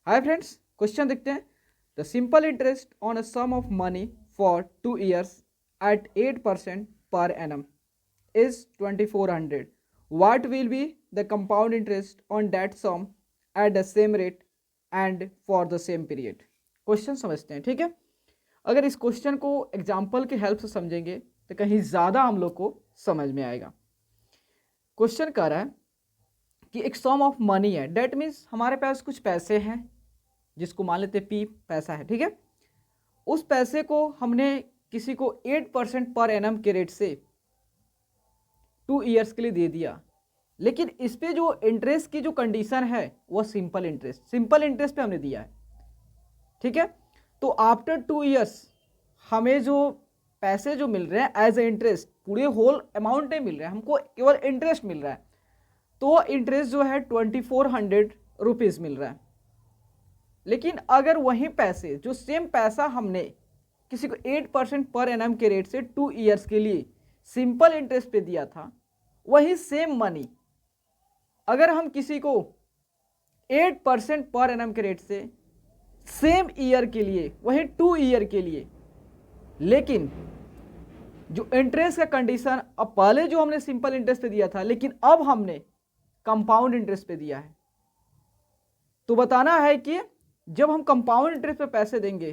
Hi friends, question देखते हैं। The simple interest on a sum of money for 2 years at 8% per annum is 2400. What will be the compound interest on that sum at the same rate and for the same period? Question समझते हैं, ठीक है। अगर इस question को example की help से समझेंगे तो कहीं ज़्यादा हम लोग को समझ में आएगा। क्वेश्चन कह रहा है कि एक सम ऑफ मनी है, डेट मीन्स हमारे पास कुछ पैसे हैं जिसको मान लेते पी पैसा है, ठीक है। उस पैसे को हमने किसी को 8% पर एनम के रेट से 2 years के लिए दे दिया, लेकिन इस पे जो इंटरेस्ट की जो कंडीशन है वो सिंपल इंटरेस्ट पे हमने दिया है, ठीक है। तो आफ्टर 2 years हमें जो पैसे जो मिल रहे हैं एज ए इंटरेस्ट, पूरे होल अमाउंट नहीं मिल रहा है, हमको केवल इंटरेस्ट मिल रहा है। तो इंटरेस्ट जो है 2400 रुपीज़ मिल रहा है। लेकिन अगर वही पैसे जो सेम पैसा हमने किसी को 8% पर एनम के रेट से 2 years के लिए सिंपल इंटरेस्ट पे दिया था, वही सेम मनी अगर हम किसी को 8% पर एनम के रेट से सेम ईयर के लिए, वही 2 year के लिए, लेकिन जो इंटरेस्ट का कंडीशन अब पहले जो हमने सिंपल इंटरेस्ट पे दिया था लेकिन अब हमने कंपाउंड इंटरेस्ट पे दिया है, तो बताना है कि जब हम कंपाउंड इंटरेस्ट पे पैसे देंगे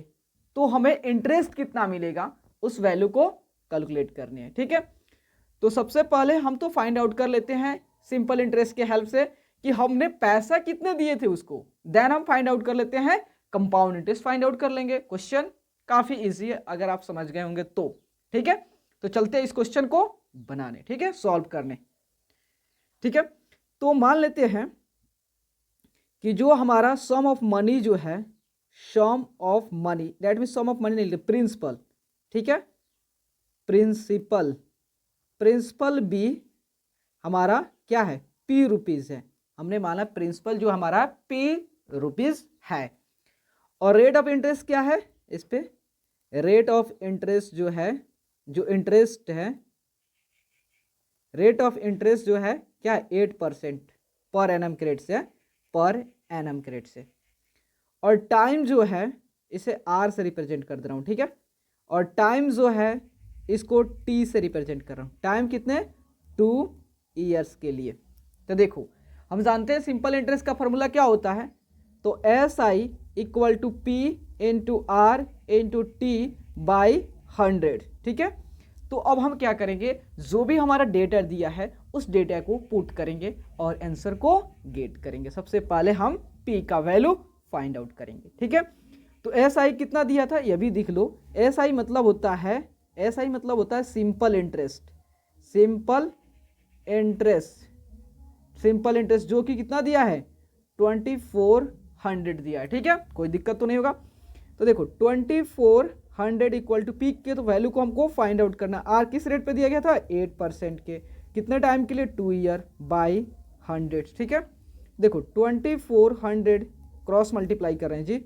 तो हमें इंटरेस्ट कितना मिलेगा, उस वैल्यू को कैलकुलेट करनी है, ठीक है। तो सबसे पहले हम तो फाइंड आउट कर लेते हैं सिंपल इंटरेस्ट के हेल्प से कि हमने पैसा कितने दिए थे उसको, देन हम फाइंड आउट कर लेते हैं कंपाउंड इंटरेस्ट फाइंड आउट कर लेंगे। क्वेश्चन काफी इजी है अगर आप समझ गए होंगे तो, ठीक है। तो चलते हैं इस क्वेश्चन को बनाने, ठीक है, सॉल्व करने, ठीक है। तो मान लेते हैं कि जो हमारा सम ऑफ मनी जो है, sum of money that mean sum of money नहीं, प्रिंसिपल, ठीक है, प्रिंसिपल बी हमारा क्या है, पी रुपीज है। हमने माना प्रिंसिपल जो हमारा पी रुपीज है, और रेट ऑफ इंटरेस्ट क्या है, इस पे रेट ऑफ इंटरेस्ट जो है, जो इंटरेस्ट है, रेट ऑफ इंटरेस्ट जो है क्या है 8% पर एनम के रेट से, पर एनम के रेट से। और टाइम जो है इसे आर से रिप्रेजेंट कर दे रहा हूँ, ठीक है। और टाइम जो है इसको टी से रिप्रेजेंट कर रहा हूँ। टाइम कितने, 2 years के लिए। तो देखो हम जानते हैं सिंपल इंटरेस्ट का फॉर्मूला क्या होता है, तो S I equal to P into R into T by 100, ठीक है। तो अब हम क्या करेंगे, जो भी हमारा डेटा दिया है उस डेटा को पुट करेंगे और आंसर को गेट करेंगे। सबसे पहले हम पी का वैल्यू फाइंड आउट करेंगे, ठीक है। तो एस आई कितना दिया था ये भी दिख लो। एस आई मतलब होता है, एस आई मतलब होता है सिंपल इंटरेस्ट, सिंपल इंटरेस्ट जो कि कितना दिया है 2400 दिया है, ठीक है। कोई दिक्कत तो नहीं होगा। तो देखो 2400 इक्वल टू पी के, तो वैल्यू को हमको फाइंड आउट करना। आर किस रेट पे दिया गया था 8% के, कितने टाइम के लिए 2 year बाई 100, ठीक है। देखो 2400 क्रॉस मल्टीप्लाई कर रहे हैं जी,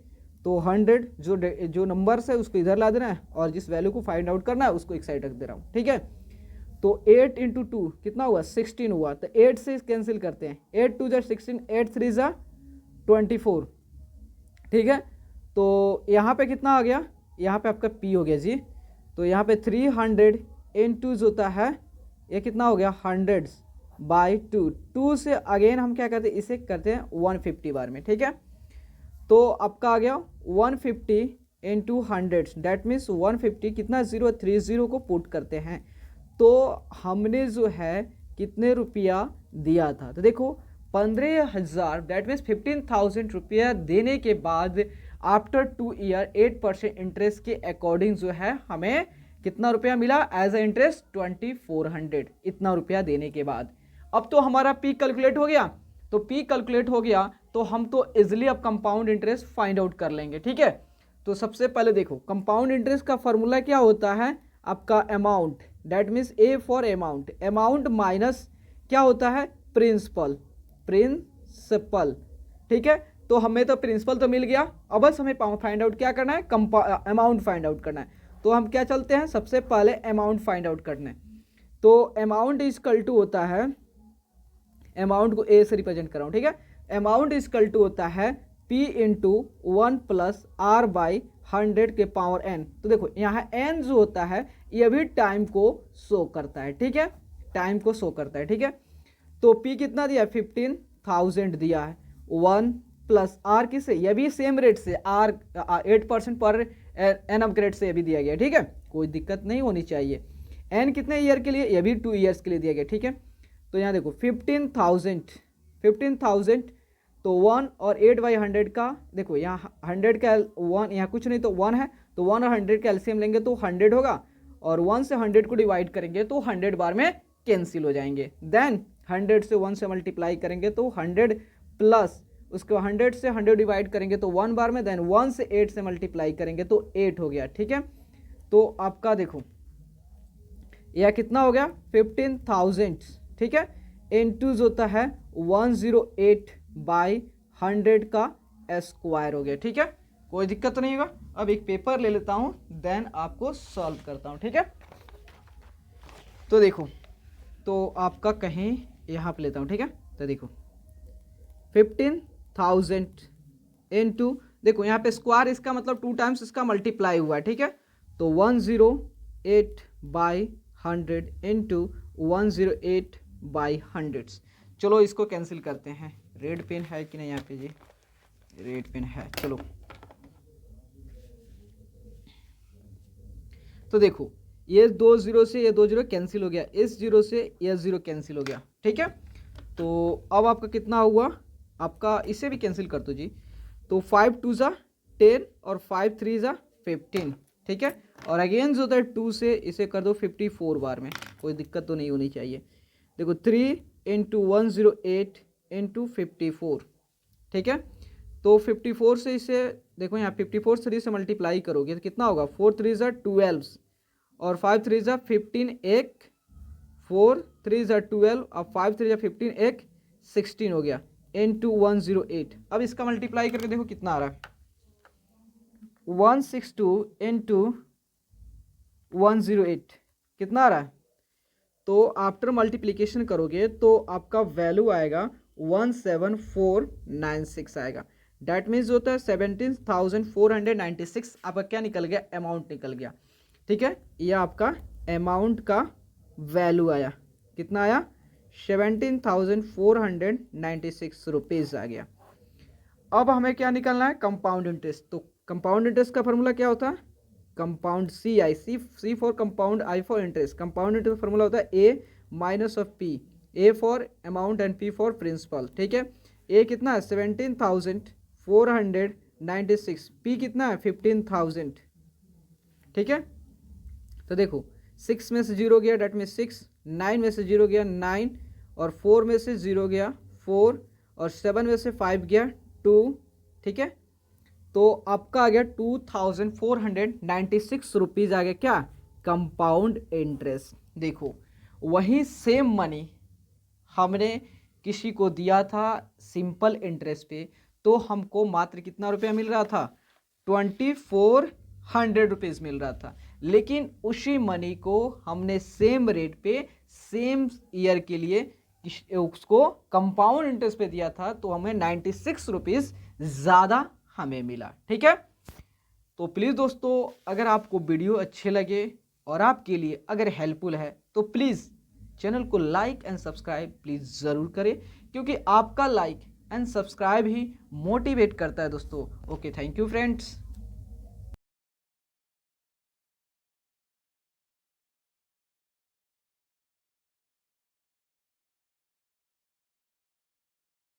तो 100 जो नंबर्स है उसको इधर ला देना है और जिस वैल्यू को फाइंड आउट करना है उसको एक साइड रख दे रहा हूँ, ठीक है। तो 8 इंटू 2 कितना हुआ 16 हुआ, तो 8 से कैंसिल करते हैं, 8 2 16, 8 3 24, ठीक है। तो यहाँ पे कितना आ गया, यहाँ पे आपका P हो गया जी। तो यहाँ पे 300 इंटू जो होता है ये कितना हो गया 100 बाई 2 से अगेन हम क्या करते हैं, इसे करते हैं 150 बार में, ठीक है। तो आपका आ गया 150 इंटू 100 दैट मीन्स 150 कितना 030 को पुट करते हैं। तो हमने जो है कितने रुपया दिया था, तो देखो 15,000 दैट मीन्स 15,000 रुपया देने के बाद आफ्टर 2 year 8% इंटरेस्ट के अकॉर्डिंग जो है हमें कितना रुपया मिला एज ए इंटरेस्ट 2400, इतना रुपया देने के बाद। अब तो हमारा पी कैलकुलेट हो गया, तो पी कैलकुलेट हो गया तो हम तो इजिली अब कंपाउंड इंटरेस्ट फाइंड आउट कर लेंगे, ठीक है। तो सबसे पहले देखो कंपाउंड इंटरेस्ट का फॉर्मूला क्या होता है आपका, amount that means A for amount, amount minus क्या होता है प्रिंसिपल, ठीक है। तो हमें तो प्रिंसिपल तो मिल गया, अब बस हमें फाइंड आउट क्या करना है, अमाउंट फाइंड आउट करना है। तो हम क्या चलते हैं, सबसे पहले अमाउंट फाइंड आउट करना है। तो अमाउंट इजकल टू होता है, अमाउंट को ए से रिप्रेजेंट कर रहा हूँ, ठीक है। अमाउंट इजकल टू होता है P P into 1 plus R by 100 के पावर n। तो देखो यहाँ n जो होता है ये भी टाइम को शो करता है, ठीक है, टाइम को शो करता है, ठीक है। तो P कितना दिया, 15,000 दिया है, 1 प्लस R किससे, ये भी सेम रेट से R 8% पर एन अपग्रेड से ये भी दिया गया, ठीक है, कोई दिक्कत नहीं होनी चाहिए। n कितने ईयर के लिए, ये भी 2 ईयर्स के लिए दिया गया, ठीक है। तो यहाँ देखो 15,000 तो 1 और 8/100 का, देखो यहाँ 100 का 1 यहाँ कुछ नहीं तो 1 है, तो 1 और 100 का एलसीएम लेंगे तो 100 होगा, और 1 से 100 को डिवाइड करेंगे तो 100 बार में कैंसिल हो जाएंगे। देन 100 से 1 से मल्टीप्लाई करेंगे तो 100 प्लस उसके 100 से 100 डिवाइड करेंगे तो 1 बार में, देन 1 से 8 से मल्टीप्लाई करेंगे तो 8 हो गया, ठीक है। तो आपका देखो यह कितना हो गया 15,000, ठीक है, इनटू जो होता है 108/100 का स्क्वायर हो गया, ठीक है, कोई दिक्कत नहीं होगा। अब एक पेपर ले लेता हूं देन आपको सॉल्व करता हूं, ठीक है। तो देखो, तो आपका कहीं यहाँ पे लेता हूं, ठीक है। तो देखो 15,000 इनटू, देखो यहाँ पे स्क्वायर इसका मतलब 2 टाइम्स इसका मल्टीप्लाई हुआ है, ठीक है। तो 108/100 इंटू 108/100। चलो इसको कैंसिल करते हैं। रेड पेन है कि नहीं यहाँ पे जी, रेड पेन है, चलो। तो देखो ये 2 0 से ये 2 0 कैंसिल हो गया, इस 0 से ये 0 कैंसिल हो गया, ठीक है। तो अब आपका कितना हुआ, आपका इसे भी कैंसिल कर दो जी। तो 5 2 ज़ा 10 और 5 3 ज़ा 15, ठीक है। और अगेन जो होता है 2 से इसे कर दो 54 बार में, कोई दिक्कत तो नहीं होनी चाहिए। देखो 3 इंटू 108 इंटू 54, ठीक है। तो 54 से इसे देखो यहाँ 54 3 से मल्टीप्लाई करोगे तो कितना होगा, 4 3 ज़ा 12 और 5 3 ज़ा 15, एक 4 3 ज़ा 12 और 5 3 ज़ा 15, एक 16 हो गया इंटू 108। अब इसका मल्टीप्लाई करके देखो कितना आ रहा है, 162 इंटू 108 कितना आ रहा है। तो आफ्टर मल्टीप्लिकेशन करोगे तो आपका वैल्यू आएगा 17496 आएगा। डैट मीन्स होता है 17,496 आपका क्या निकल गया, अमाउंट निकल गया, ठीक है। यह आपका अमाउंट का वैल्यू आया, कितना आया, 17,496 रुपीज़ आ गया। अब हमें क्या निकालना है, कंपाउंड इंटरेस्ट। तो कंपाउंड इंटरेस्ट का फॉर्मूला क्या होता है, compound C for compound, I for interest. Compound interest formula होता है A minus of P, A for amount and P for principal, ठीक है। ए कितना है 17,496, पी कितना है 15,000, ठीक है। तो देखो 6 में से 0 गया डेट में 6, 9 में से 0 गया 9, और 4 में से 0 गया 4, और 7 में से 5 गया 2, ठीक है। तो आपका आ गया 2,496 रुपीज़ आ गया क्या, कंपाउंड इंटरेस्ट। देखो वही सेम मनी हमने किसी को दिया था सिंपल इंटरेस्ट पे, तो हमको मात्र कितना रुपया मिल रहा था, 2,400 रुपीज़ मिल रहा था। लेकिन उसी मनी को हमने सेम रेट पे सेम ईयर के लिए उसको कंपाउंड इंटरेस्ट पे दिया था, तो हमें 96 रुपीज़ ज़्यादा हमें मिला, ठीक है। तो प्लीज़ दोस्तों अगर आपको वीडियो अच्छे लगे और आपके लिए अगर हेल्पफुल है तो प्लीज़ चैनल को लाइक एंड सब्सक्राइब प्लीज़ ज़रूर करें, क्योंकि आपका like and subscribe he motivate करता है दोस्तों। Okay, thank you friends.